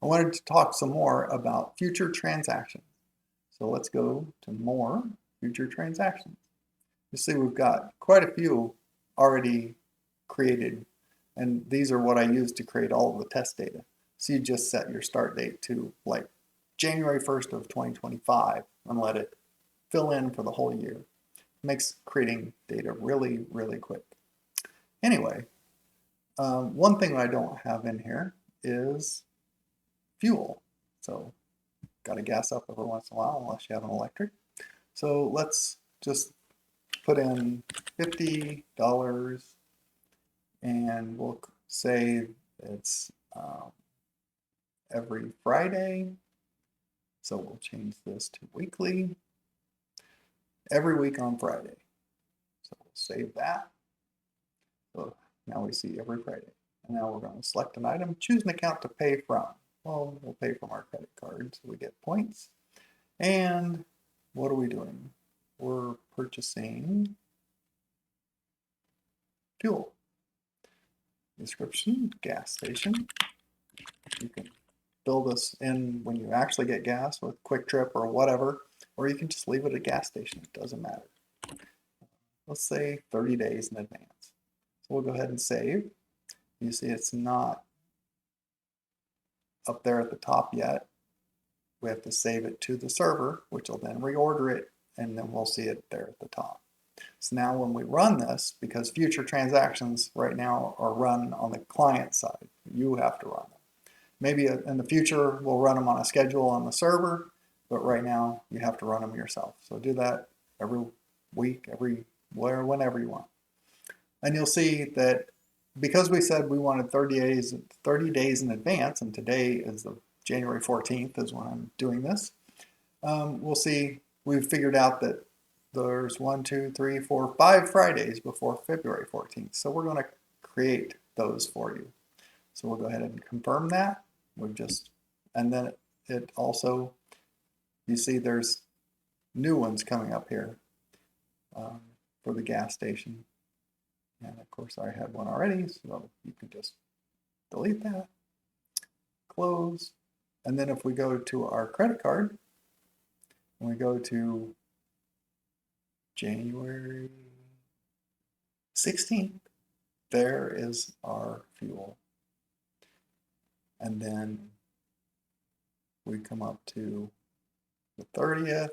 I wanted to talk some more about future transactions. So let's go to more future transactions. You see we've got quite a few already created, and these are what I use to create all of the test data. So you just set your start date to like January 1st of 2025 and let it fill in for the whole year. It makes creating data really, really quick. Anyway, one thing I don't have in here is fuel. So got to gas up every once in a while unless you have an electric. So let's just put in $50 and we'll say it's every Friday. So we'll change this to weekly. Every week on Friday. So we'll save that. So now we see every Friday. And now we're going to select an item, choose an account to pay from. Well, we'll pay from our credit card, so we get points. And what are we doing? We're purchasing fuel. Description, gas station. You can fill this in when you actually get gas with Quick Trip or whatever, or you can just leave it at a gas station. It doesn't matter. Let's say 30 days in advance. So we'll go ahead and save. You see it's not up there at the top yet. We have to save it to the server, which will then reorder it, and then we'll see it there at the top. So now when we run this, because future transactions right now are run on the client side, you have to run them. Maybe in the future we'll run them on a schedule on the server, but right now you have to run them yourself. So do that every week, everywhere, whenever you want. And you'll see that because we said we wanted 30 days in advance, and today is the January 14th is when I'm doing this, we'll see we've figured out that there's 1, 2, 3, 4, 5 Fridays before February 14th. So we're going to create those for you. So we'll go ahead and confirm that. And then it also, you see there's new ones coming up here for the gas station. And of course I had one already, so you can just delete that, close. And then if we go to our credit card, and we go to January 16th, there is our fuel. And then we come up to the 30th,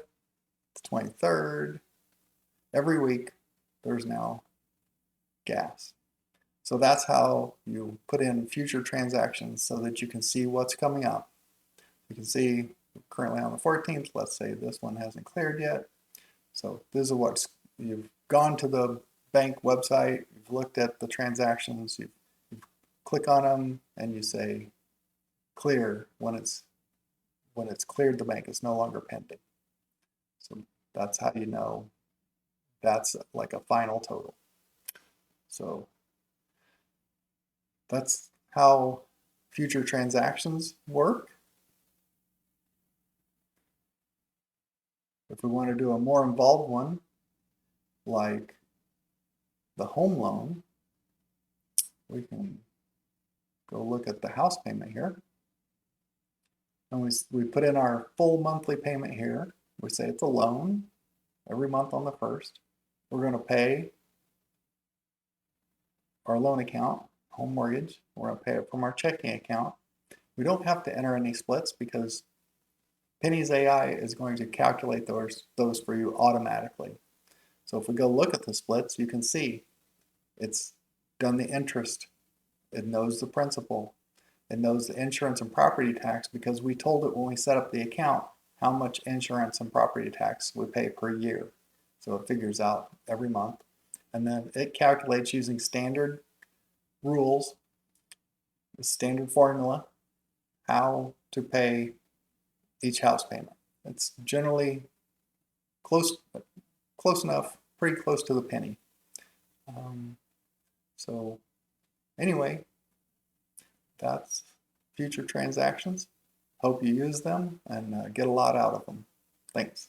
the 23rd. Every week there's now gas. So that's how you put in future transactions so that you can see what's coming up. You can see currently on the 14th, let's say this one hasn't cleared yet. So this is what you've gone to the bank website, you've looked at the transactions, you click on them and you say clear when it's cleared the bank. It's no longer pending. So that's how you know that's like a final total. So that's how future transactions work. If we want to do a more involved one, like the home loan, we can go look at the house payment here. And we put in our full monthly payment here. We say it's a loan every month on the 1st. We're going to pay our loan account, home mortgage. We're going to pay it from our checking account. We don't have to enter any splits because Pennies-AI is going to calculate those for you automatically. So if we go look at the splits, you can see it's done the interest. It knows the principal. It knows the insurance and property tax because we told it when we set up the account how much insurance and property tax we pay per year. So it figures out every month. And then it calculates using standard rules, the standard formula, how to pay each house payment. It's generally close enough, pretty close to the penny. So anyway, that's future transactions. Hope you use them and get a lot out of them. Thanks.